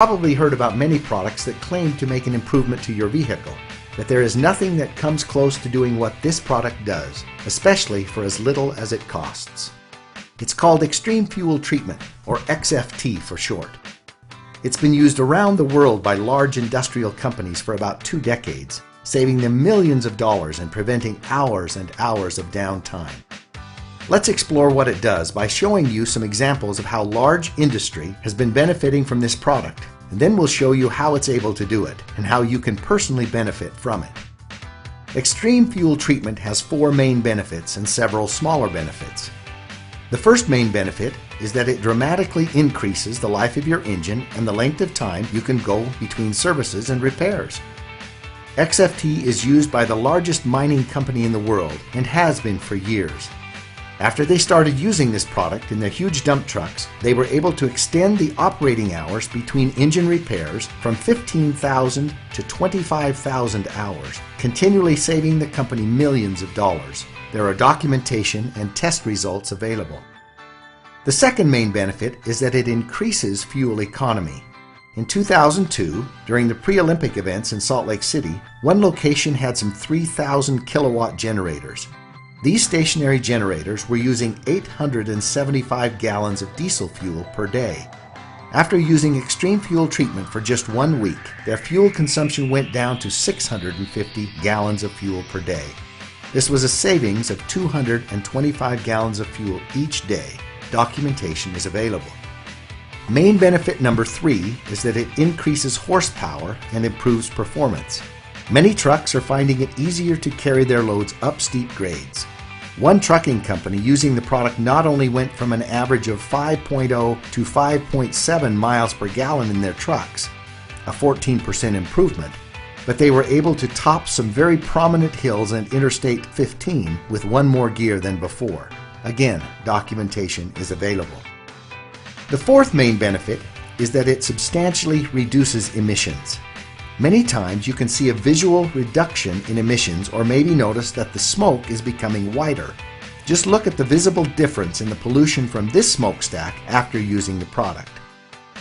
Probably heard about many products that claim to make an improvement to your vehicle, but there is nothing that comes close to doing what this product does, especially for as little as it costs. It's called Extreme Fuel Treatment, or XFT for short. It's been used around the world by large industrial companies for about 2 decades, saving them millions of dollars and preventing hours and hours of downtime. Let's explore what it does by showing you some examples of how large industry has been benefiting from this product, and then we'll show you how it's able to do it and how you can personally benefit from it. Extreme Fuel Treatment has 4 main benefits and several smaller benefits. The first main benefit is that it dramatically increases the life of your engine and the length of time you can go between services and repairs. XFT is used by the largest mining company in the world and has been for years. After they started using this product in their huge dump trucks, they were able to extend the operating hours between engine repairs from 15,000 to 25,000 hours, continually saving the company millions of dollars. There are documentation and test results available. The second main benefit is that it increases fuel economy. In 2002, during the pre-Olympic events in Salt Lake City, one location had some 3,000 kilowatt generators. These stationary generators were using 875 gallons of diesel fuel per day. After using Extreme Fuel Treatment for just 1 week, their fuel consumption went down to 650 gallons of fuel per day. This was a savings of 225 gallons of fuel each day. Documentation is available. Main benefit number 3 is that it increases horsepower and improves performance. Many trucks are finding it easier to carry their loads up steep grades. One trucking company using the product not only went from an average of 5.0 to 5.7 miles per gallon in their trucks, a 14% improvement, but they were able to top some very prominent hills and Interstate 15 with 1 more gear than before. Again, documentation is available. The fourth main benefit is that it substantially reduces emissions. Many times you can see a visual reduction in emissions or maybe notice that the smoke is becoming whiter. Just look at the visible difference in the pollution from this smokestack after using the product.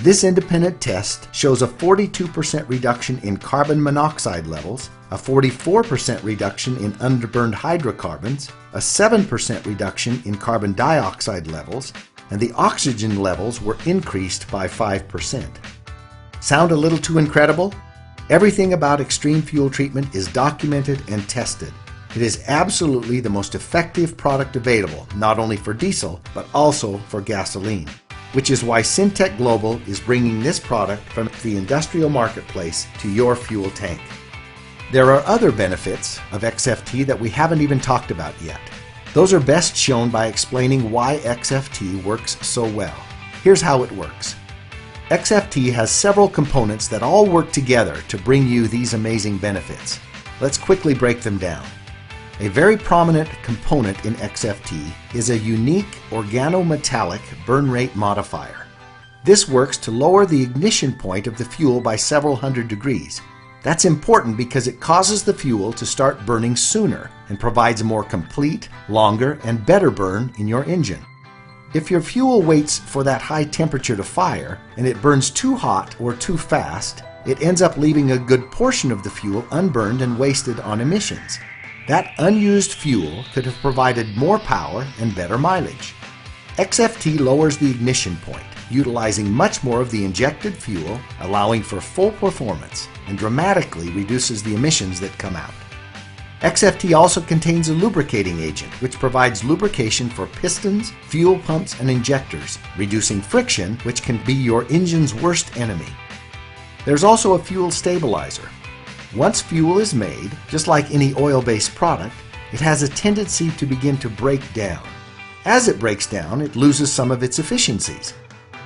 This independent test shows a 42% reduction in carbon monoxide levels, a 44% reduction in underburned hydrocarbons, a 7% reduction in carbon dioxide levels, and the oxygen levels were increased by 5%. Sound a little too incredible? Everything about Extreme Fuel Treatment is documented and tested. It is absolutely the most effective product available, not only for diesel, but also for gasoline, which is why Syntec Global is bringing this product from the industrial marketplace to your fuel tank. There are other benefits of XFT that we haven't even talked about yet. Those are best shown by explaining why XFT works so well. Here's how it works. XFT has several components that all work together to bring you these amazing benefits. Let's quickly break them down. A very prominent component in XFT is a unique organometallic burn rate modifier. This works to lower the ignition point of the fuel by several hundred degrees. That's important because it causes the fuel to start burning sooner and provides a more complete, longer, and better burn in your engine. If your fuel waits for that high temperature to fire and it burns too hot or too fast, it ends up leaving a good portion of the fuel unburned and wasted on emissions. That unused fuel could have provided more power and better mileage. XFT lowers the ignition point, utilizing much more of the injected fuel, allowing for full performance, and dramatically reduces the emissions that come out. XFT also contains a lubricating agent, which provides lubrication for pistons, fuel pumps, and injectors, reducing friction, which can be your engine's worst enemy. There's also a fuel stabilizer. Once fuel is made, just like any oil-based product, it has a tendency to begin to break down. As it breaks down, it loses some of its efficiencies.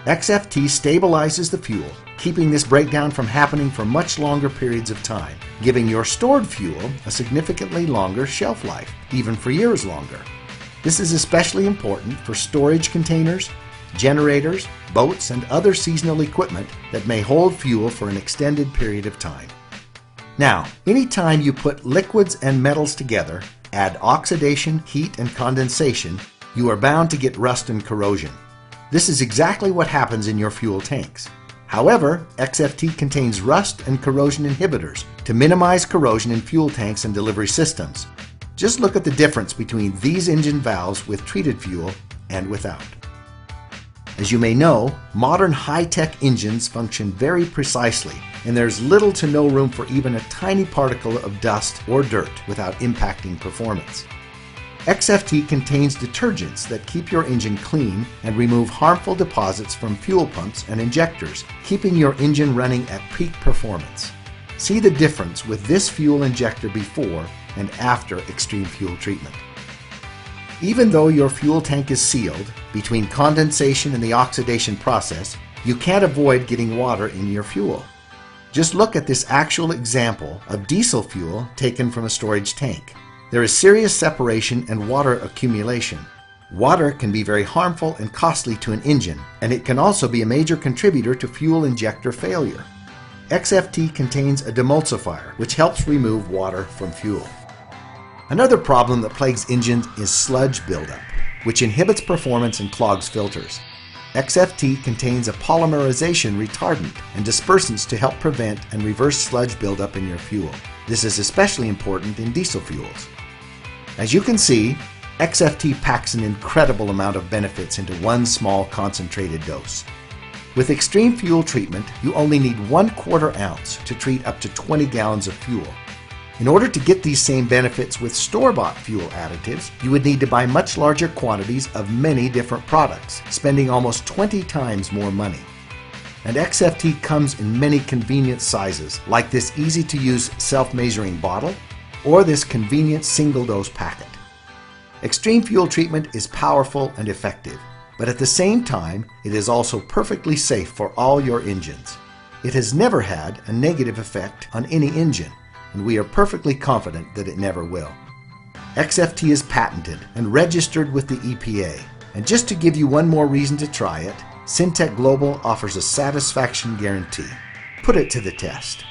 XFT stabilizes the fuel, keeping this breakdown from happening for much longer periods of time, giving your stored fuel a significantly longer shelf life, even for years longer. This is especially important for storage containers, generators, boats, and other seasonal equipment that may hold fuel for an extended period of time. Now, anytime you put liquids and metals together, add oxidation, heat, and condensation, you are bound to get rust and corrosion. This is exactly what happens in your fuel tanks. However, XFT contains rust and corrosion inhibitors to minimize corrosion in fuel tanks and delivery systems. Just look at the difference between these engine valves with treated fuel and without. As you may know, modern high-tech engines function very precisely, and there's little to no room for even a tiny particle of dust or dirt without impacting performance. XFT contains detergents that keep your engine clean and remove harmful deposits from fuel pumps and injectors, keeping your engine running at peak performance. See the difference with this fuel injector before and after extreme fuel treatment. Even though your fuel tank is sealed, between condensation and the oxidation process, you can't avoid getting water in your fuel. Just look at this actual example of diesel fuel taken from a storage tank. There is serious separation and water accumulation. Water can be very harmful and costly to an engine, and it can also be a major contributor to fuel injector failure. XFT contains a demulsifier, which helps remove water from fuel. Another problem that plagues engines is sludge buildup, which inhibits performance and clogs filters. XFT contains a polymerization retardant and dispersants to help prevent and reverse sludge buildup in your fuel. This is especially important in diesel fuels. As you can see, XFT packs an incredible amount of benefits into one small concentrated dose. With extreme fuel treatment, you only need 1/4 ounce to treat up to 20 gallons of fuel. In order to get these same benefits with store-bought fuel additives, you would need to buy much larger quantities of many different products, spending almost 20 times more money. And XFT comes in many convenient sizes, like this easy-to-use self-measuring bottle or this convenient single-dose packet. Extreme fuel treatment is powerful and effective, but at the same time, it is also perfectly safe for all your engines. It has never had a negative effect on any engine, and we are perfectly confident that it never will. XFT is patented and registered with the EPA, and just to give you one more reason to try it, Syntec Global offers a satisfaction guarantee. Put it to the test.